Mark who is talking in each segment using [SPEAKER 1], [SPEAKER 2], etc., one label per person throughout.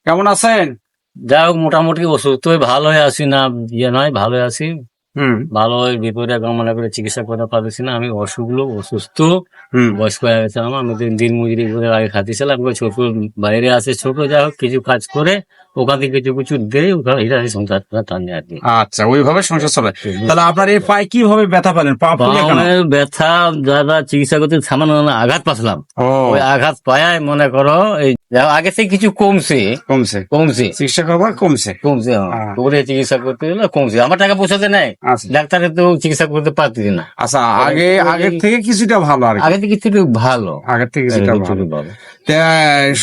[SPEAKER 1] কেমন আছেন?
[SPEAKER 2] যাই হোক মোটামুটি অসুস্থ হয়ে ভালো হয়ে আসি না, ইয়ে নয়, ভালো হয়ে আসি।
[SPEAKER 1] হুম
[SPEAKER 2] ভালো হয়ে বিপরীত এখন মনে করে চিকিৎসা করতে পারতেছি না। আমি অসুস্থ,
[SPEAKER 1] হুম
[SPEAKER 2] বয়স্ক হয়ে গেছে আমার। আমি দিন মজুরি করে আগে খাচ্ছিলাম, এবার ছোট বাইরে আছে, ছোট যাই হোক কিছু কাজ করে ওখান থেকে কিছু কিছু দেয়, ওখানে এটা সংসারটা টানে আর কি।
[SPEAKER 1] আচ্ছা, ওইভাবে সংসার চলে। তাহলে আপনার এই পায়ে কিভাবে ব্যথা পেলেন? পা ফুলে কেন?
[SPEAKER 2] পায়ের ব্যথা যারা চিকিৎসা করতে সামান্য আঘাত পাচ্ছিলাম,
[SPEAKER 1] ও,
[SPEAKER 2] ওই আঘাত পায় মনে করো এই আগে থেকে কিছু কমছে
[SPEAKER 1] কমছে।
[SPEAKER 2] কমছে
[SPEAKER 1] চিকিৎসা করবার কমছে।
[SPEAKER 2] কমছে, হ্যাঁ।
[SPEAKER 1] হ্যাঁ।
[SPEAKER 2] ওরে চিকিৎসা করতে গেলে কমছে, আমার টাকা পয়সাতে নেয়,
[SPEAKER 1] আচ্ছা
[SPEAKER 2] ডাক্তারের তো চিকিৎসা করতে পারতেছি না।
[SPEAKER 1] আচ্ছা, আগের থেকে কিছুটা ভালো আর কি।
[SPEAKER 2] আগে থেকে কিছু ভালো,
[SPEAKER 1] আগের থেকে কিছুটা
[SPEAKER 2] কিছু
[SPEAKER 1] ভালো।
[SPEAKER 2] ভালো।
[SPEAKER 1] তা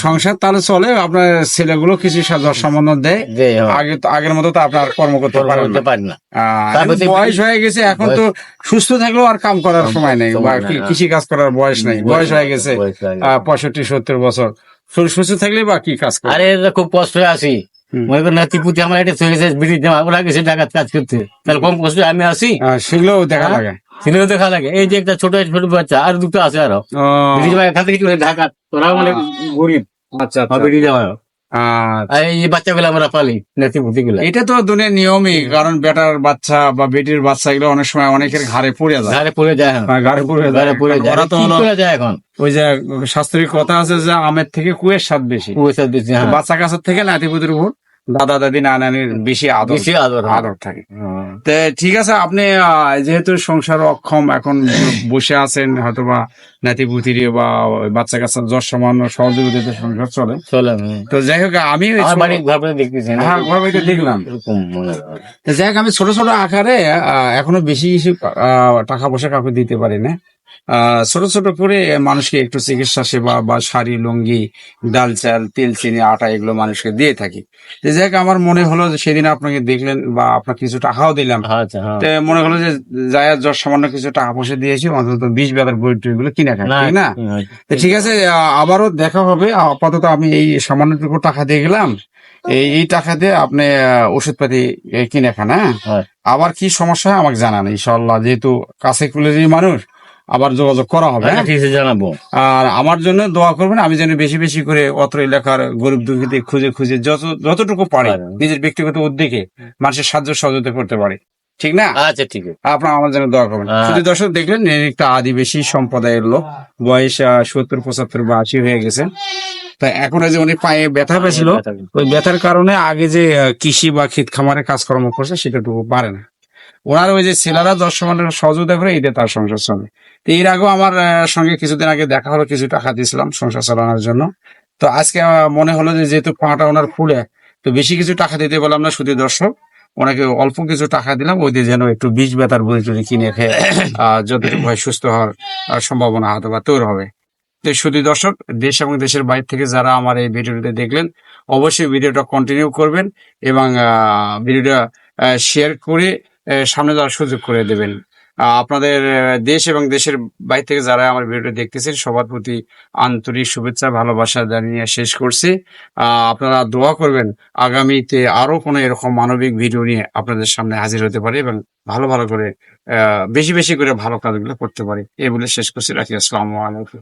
[SPEAKER 1] সংসার তাহলে চলে, আপনার ছেলেগুলো কিছু সাজর সম্বন্ধ দেয়।
[SPEAKER 2] যে, হ্যাঁ,
[SPEAKER 1] আগের মতো তো আপনার কর্ম করতে
[SPEAKER 2] কর্ম
[SPEAKER 1] পারেন
[SPEAKER 2] করতে
[SPEAKER 1] না।
[SPEAKER 2] পারি না।
[SPEAKER 1] এখন
[SPEAKER 2] তারপর দেখি-
[SPEAKER 1] বয়স হয়ে গেছে, এখন তো সুস্থ থাকলেও আর কাম করার সময় নেই, বা
[SPEAKER 2] সময় নাই, হ্যাঁ।
[SPEAKER 1] কৃষি কাজ করার বয়স নেই, বয়স হয়ে গেছে
[SPEAKER 2] বয়স হয়ে গেছে।
[SPEAKER 1] 65-70 বছর। শরীর সুস্থ থাকলে বা কি কাজ করে?
[SPEAKER 2] আরে এটা খুব কষ্ট হয়ে আসি,
[SPEAKER 1] হুম।
[SPEAKER 2] মনে করেন নাতিপুতি আমার এটা চলে গেছে বিড়ি জামা, ওরা গেছে ডাকাত কাজ করতে, তাহলে কম কষ্ট আমি আসি,
[SPEAKER 1] সেগুলোও দেখা লাগে।
[SPEAKER 2] সিনেমা দেখা লাগে। এই যে একটা ছোট ছোট বাচ্চা আর দুটো আছে আরো,
[SPEAKER 1] ও,
[SPEAKER 2] বিড়ি জামা এখান থেকে চলে ঢাকা, ওরা মানে গরিব,
[SPEAKER 1] আচ্ছা
[SPEAKER 2] আর
[SPEAKER 1] আচ্ছা।
[SPEAKER 2] বিড়ি জামা।
[SPEAKER 1] আচ্ছা।
[SPEAKER 2] আর এই যে বাচ্চাগুলো আমরা পালি, নাতিপুতি গুলা
[SPEAKER 1] এটা তো দুনিয়ার নিয়মই, কারণ বেটার বাচ্চা বা বেটির বাচ্চা এগুলো অনেক সময় অনেকের ঘাড়ে পড়ে যায়।
[SPEAKER 2] ঘরে পড়ে যায়, হ্যাঁ।
[SPEAKER 1] ঘাড়ে পড়ে যায়।
[SPEAKER 2] ঘরে পড়ে যায়,
[SPEAKER 1] ওরা তো
[SPEAKER 2] কি
[SPEAKER 1] হলো
[SPEAKER 2] করে যায় এখন?
[SPEAKER 1] ওই যে শাস্ত্রীয় কথা আছে যে আমের থেকে কুয়ের স্বাদ বেশি।
[SPEAKER 2] পয়সা দিচ্ছে,
[SPEAKER 1] তো
[SPEAKER 2] হ্যাঁ।
[SPEAKER 1] বাচ্চা কাছের থেকে নাতিপুতির উপর দাদা দাদি নানির বেশি আদর
[SPEAKER 2] বেশি আদর, হ্যাঁ।
[SPEAKER 1] আদর থাকে।
[SPEAKER 2] হ্যাঁ।
[SPEAKER 1] তো ঠিক আছে, আপনি যেহেতু সংসার অক্ষম, এখন বসে আছেন, হয়তোবা নাতিপুতির বা বাচ্চা কাচ্চার যশ সামান্য সহযোগিতাতে সংসার চলে।
[SPEAKER 2] চলে,
[SPEAKER 1] তো যাই হোক, আমি ওই
[SPEAKER 2] আমার
[SPEAKER 1] ছোট-
[SPEAKER 2] বাড়ি ঘর করে দেখতেছি না,
[SPEAKER 1] হ্যাঁ, ঘর বাড়িতে দেখলাম।
[SPEAKER 2] এরকম মনে হয়।
[SPEAKER 1] তো যাই হোক, আমি ছোট ছোট আকারে এখনো বেশি কিছু টাকা পয়সা কাউকে দিতে পারি না। ছোট ছোট করে মানুষকে একটু চিকিৎসা সেবা বা শাড়ি লুঙ্গি, ডাল চাল তেল চিনি আটা এগুলো মানুষকে দিয়ে থাকি। তো যাই হোক, আমার মনে হলো যে সেদিন আপনাকে দেখলেন বা আপনার কিছু টাকাও দিলাম,
[SPEAKER 2] আচ্ছা, হ্যাঁ।
[SPEAKER 1] তো মনে হলো যে যাই যত সামান্য কিছু টাকা পয়সা দিয়েছি, অন্তত 20 বেতার বই টইগুলো কিনে খাই,
[SPEAKER 2] না,
[SPEAKER 1] ঠিক না? তো ঠিক আছে, আবারও দেখা হবে। আপাতত আমি এই সামান্যটুকু টাকা দিয়ে গেলাম, এই টাকা দিয়ে আপনি ওষুধপাতি কিনে খান, হ্যাঁ?
[SPEAKER 2] হ্যাঁ।
[SPEAKER 1] আবার কি সমস্যা হয় আমাকে জানান, ইনশাল্লাহ, যেহেতু কাছে কুলেরই মানুষ, আবার যোগাযোগ করা হবে,
[SPEAKER 2] আচ্ছা,
[SPEAKER 1] হ্যাঁ?
[SPEAKER 2] ঠিক আছে, জানাবো।
[SPEAKER 1] আর আমার জন্য দোয়া করবেন, আমি যেন বেশি বেশি করে অত্র এলাকার গরিব দুঃখীদের খুঁজে খুঁজে যতটুকু পারি
[SPEAKER 2] পারেন।
[SPEAKER 1] নিজের ব্যক্তিগত উদ্যোগে মানুষের সাহায্য সহযোগিতা করতে পারি, ঠিক না?
[SPEAKER 2] আচ্ছা, ঠিক আছে।
[SPEAKER 1] আপনার আমার জন্য দোয়া করবেন। শুধু দর্শক দেখলেন, এর একটা আদিবাসী সম্প্রদায়ের লোক, বয়স 70-75 বা 80 হয়ে গেছে। তা এখন এই যে উনি পায়ে ব্যথা পেয়েছিল, ওই ব্যথার কারণে আগে যে কৃষি বা ক্ষেত খামারে কাজকর্ম করছে সেটাটুকু পারে না। ওনার ওই যে ছেলেরা 10 সমানের সহযোগিতা করে, এটা তার সংসার চলে। তো এর আগেও আমার সঙ্গে কিছুদিন আগে দেখা হলো, কিছু টাকা দিয়েছিলাম সংসার চালানোর জন্য। তো আজকে মনে হলো যে যেহেতু পাটা ওনার ফুলে, তো বেশি কিছু টাকা দিতে বললাম না, শুধু দর্শক ওনাকে অল্প কিছু টাকা দিলাম, ওই দিয়ে যেন একটু বিষ ব্যথার বই টুড়ি কিনে খেয়ে যতটুকু হয় সুস্থ হওয়ার সম্ভাবনা হয়তো বা তৈরি হবে। তো শুধু দর্শক, দেশ এবং দেশের বাইরে থেকে যারা আমার এই ভিডিওটা দেখলেন, অবশ্যই ভিডিওটা কন্টিনিউ করবেন এবং ভিডিওটা শেয়ার করে সামনে যাওয়ার সুযোগ করে দেবেন। আপনাদের দেশ এবং দেশের বাইরে থেকে যারা আমার ভিডিওটা দেখতেছেন, সবার প্রতি আন্তরিক শুভেচ্ছা ভালোবাসা জানিয়ে শেষ করছি। আপনারা দোয়া করবেন আগামীতে আরো কোনো এরকম মানবিক ভিডিও নিয়ে আপনাদের সামনে হাজির হতে পারে এবং ভালো ভালো করে বেশি বেশি করে ভালো কাজগুলো করতে পারি, এই বলে শেষ করছি। রাখি, আসসালামু আলাইকুম।